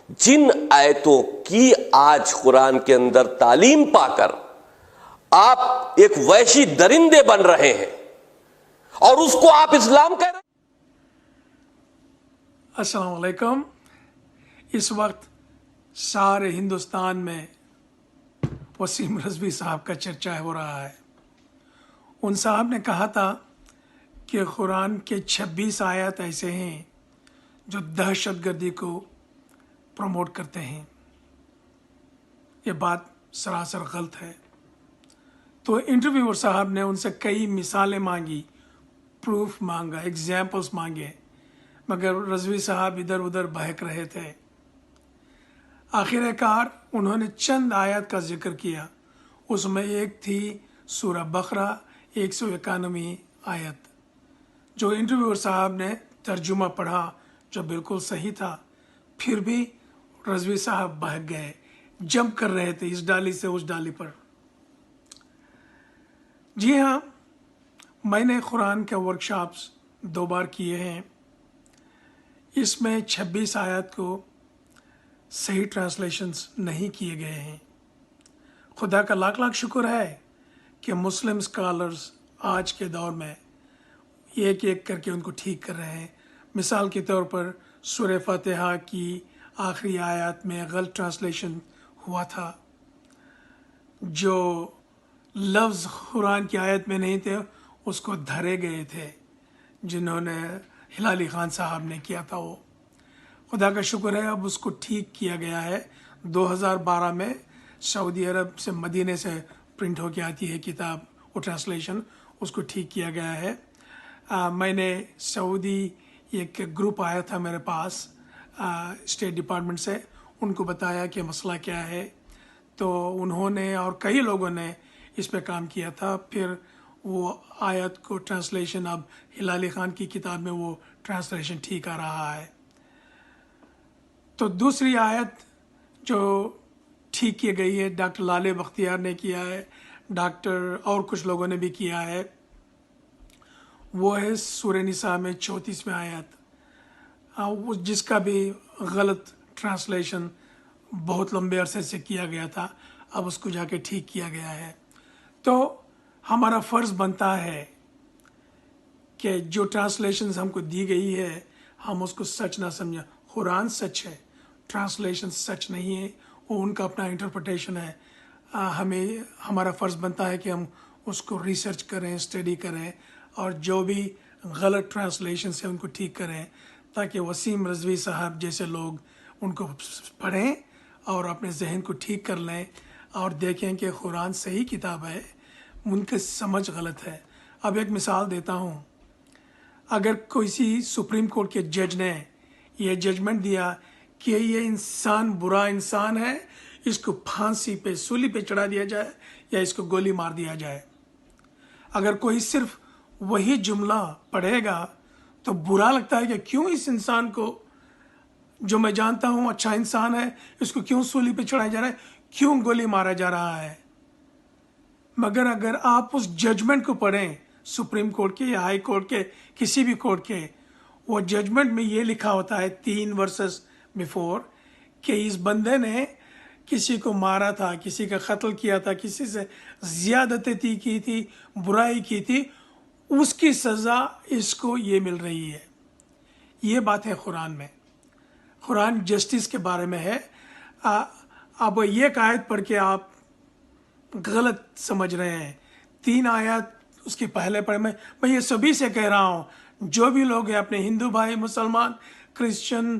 جن آیتوں کی آج قرآن کے اندر تعلیم پا کر آپ ایک وحشی درندے بن رہے ہیں اور اس کو آپ اسلام کہہ رہے ہیں۔ السلام علیکم۔ اس وقت سارے ہندوستان میں وسیم رضوی صاحب کا چرچا ہو رہا ہے۔ ان صاحب نے کہا تھا کہ قرآن کے 26 آیات ایسے ہیں جو دہشت گردی کو پروموٹ کرتے ہیں۔ یہ بات سراسر غلط ہے۔ تو انٹرویور صاحب نے ان سے کئی مثالیں مانگی، پروف مانگا، ایگزامپلس مانگے، مگر رضوی صاحب ادھر ادھر بہک رہے تھے۔ آخر کار انہوں نے چند آیات کا ذکر کیا۔ اس میں ایک تھی سورہ بقرہ 191 آیت، جو انٹرویور صاحب نے ترجمہ پڑھا جو بالکل صحیح تھا، پھر بھی رضوی صاحب بہک گئے، جمپ کر رہے تھے اس ڈالی سے اس ڈالی پر۔ جی ہاں، میں نے قرآن کے ورکشاپس 2 بار کیے ہیں۔ اس میں 26 آیات کو صحیح ٹرانسلیشنز نہیں کیے گئے ہیں۔ خدا کا لاکھ لاکھ شکر ہے کہ مسلم اسکالرز آج کے دور میں ایک ایک کر کے ان کو ٹھیک کر رہے ہیں۔ مثال کے طور پر سورہ فاتحہ کی آخری آیات میں غلط ٹرانسلیشن ہوا تھا، جو لفظ قرآن کی آیت میں نہیں تھے اس کو دھرے گئے تھے، جنہوں نے ہلالی خان صاحب نے کیا تھا۔ وہ خدا کا شکر ہے اب اس کو ٹھیک کیا گیا ہے۔ 2012 میں سعودی عرب سے مدینے سے پرنٹ ہو کے آتی ہے کتاب، وہ ٹرانسلیشن اس کو ٹھیک کیا گیا ہے۔ میں نے سعودی ایک گروپ آیا تھا میرے پاس اسٹیٹ ڈپارٹمنٹ سے، ان کو بتایا کہ مسئلہ کیا ہے، تو انہوں نے اور کئی لوگوں نے اس پہ کام کیا تھا۔ پھر وہ آیت کو ٹرانسلیشن اب ہلالی خان کی کتاب میں وہ ٹرانسلیشن ٹھیک آ رہا ہے۔ تو دوسری آیت جو ٹھیک کی گئی ہے، ڈاکٹر لالے بختیار نے کیا ہے، ڈاکٹر اور کچھ لوگوں نے بھی کیا ہے، وہ ہے سورہ نساء میں 34ویں آیت، جس کا بھی غلط ٹرانسلیشن بہت لمبے عرصے سے کیا گیا تھا، اب اس کو جا کے ٹھیک کیا گیا ہے۔ تو ہمارا فرض بنتا ہے کہ جو ٹرانسلیشنز ہم کو دی گئی ہے ہم اس کو سچ نہ سمجھیں۔ قرآن سچ ہے، ٹرانسلیشن سچ نہیں ہے، وہ ان کا اپنا انٹرپریٹیشن ہے۔ ہمارا فرض بنتا ہے کہ ہم اس کو ریسرچ کریں، اسٹڈی کریں، اور جو بھی غلط ٹرانسلیشن سے ان کو ٹھیک کریں، تاکہ وسیم رضوی صاحب جیسے لوگ ان کو پڑھیں اور اپنے ذہن کو ٹھیک کر لیں اور دیکھیں کہ قرآن صحیح کتاب ہے، ان کی سمجھ غلط ہے۔ اب ایک مثال دیتا ہوں۔ اگر کسی سپریم کورٹ کے جج نے یہ ججمنٹ دیا کہ یہ انسان برا انسان ہے، اس کو پھانسی پہ، سولی پہ چڑھا دیا جائے یا اس کو گولی مار دیا جائے، اگر کوئی صرف وہی جملہ پڑھے گا تو برا لگتا ہے کہ کیوں اس انسان کو، جو میں جانتا ہوں اچھا انسان ہے، اس کو کیوں سولی پہ چڑھایا جا رہا ہے، کیوں گولی مارا جا رہا ہے۔ مگر اگر آپ اس ججمنٹ کو پڑھیں، سپریم کورٹ کے یا ہائی کورٹ کے، کسی بھی کورٹ کے، وہ ججمنٹ میں یہ لکھا ہوتا ہے 3 ورسز بیفور کہ اس بندے نے کسی کو مارا تھا، کسی کا قتل کیا تھا، کسی سے زیادتی کی تھی، برائی کی تھی، اس کی سزا اس کو یہ مل رہی ہے۔ یہ بات ہے قرآن میں، قرآن جسٹس کے بارے میں ہے۔ اب ایک آیت پڑھ کے آپ غلط سمجھ رہے ہیں، 3 آیات اس کے پہلے پڑھے۔ میں یہ سبھی سے کہہ رہا ہوں، جو بھی لوگ ہیں، اپنے ہندو بھائی، مسلمان، کرسچن،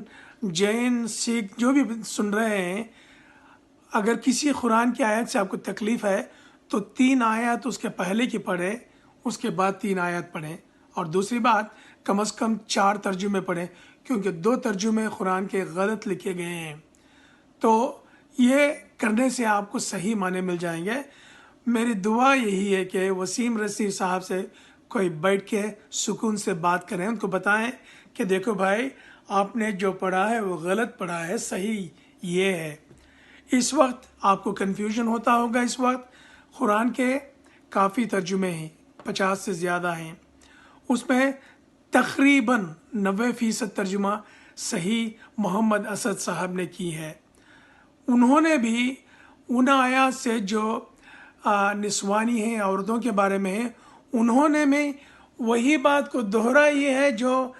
جین، سکھ، جو بھی سن رہے ہیں، اگر کسی قرآن کی آیت سے آپ کو تکلیف ہے تو 3 آیات اس کے پہلے کی پڑھیں، اس کے بعد 3 آیات پڑھیں۔ اور دوسری بات، کم از کم 4 ترجمے پڑھیں، کیونکہ 2 ترجمے قرآن کے غلط لکھے گئے ہیں۔ تو یہ کرنے سے آپ کو صحیح معنی مل جائیں گے۔ میری دعا یہی ہے کہ وسیم رضوی صاحب سے کوئی بیٹھ کے سکون سے بات کریں، ان کو بتائیں کہ دیکھو بھائی، آپ نے جو پڑھا ہے وہ غلط پڑھا ہے، صحیح یہ ہے۔ اس وقت آپ کو کنفیوژن ہوتا ہوگا۔ اس وقت قرآن کے کافی ترجمے ہیں، 50 سے زیادہ ہیں، اس میں تقریباً 90% ترجمہ صحیح محمد اسد صاحب نے کی ہے. انہوں نے بھی ان آیات سے جو نسوانی ہیں، عورتوں کے بارے میں ہیں، انہوں نے میں وہی بات کو دہرائی ہے جو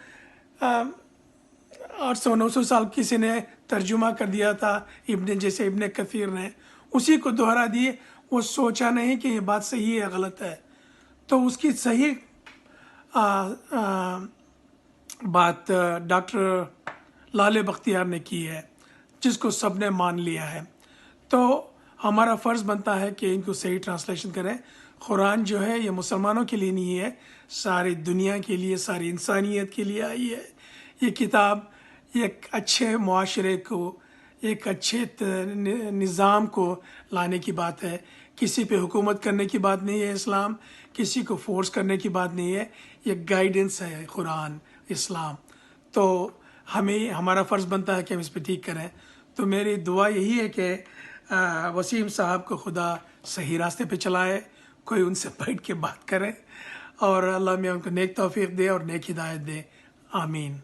800-900 سال کسی نے ترجمہ کر دیا تھا، جیسے ابن کثیر نے اسی کو دہرا دیے. وہ سوچا نہیں کہ یہ بات صحیح ہے غلط ہے، تو اس کی صحیح بات ڈاکٹر لالے بختیار نے کی ہے، جس کو سب نے مان لیا ہے. تو ہمارا فرض بنتا ہے کہ ان کو صحیح ٹرانسلیشن کریں. قرآن جو ہے یہ مسلمانوں کے لیے نہیں ہے، ساری دنیا کے لیے، ساری انسانیت کے لیے آئی ہے. یہ کتاب ایک اچھے معاشرے کو، ایک اچھے نظام کو لانے کی بات ہے. کسی پہ حکومت کرنے کی بات نہیں ہے اسلام، کسی کو فورس کرنے کی بات نہیں ہے. یہ گائیڈنس ہے قرآن اسلام. تو ہمارا فرض بنتا ہے کہ ہم اس پہ ٹھیک کریں. تو میری دعا یہی ہے کہ وسیم صاحب کو خدا صحیح راستے پہ چلائے، کوئی ان سے بیٹھ کے بات کرے، اور اللہ میں ان کو نیک توفیق دے اور نیک ہدایت دے. آمین.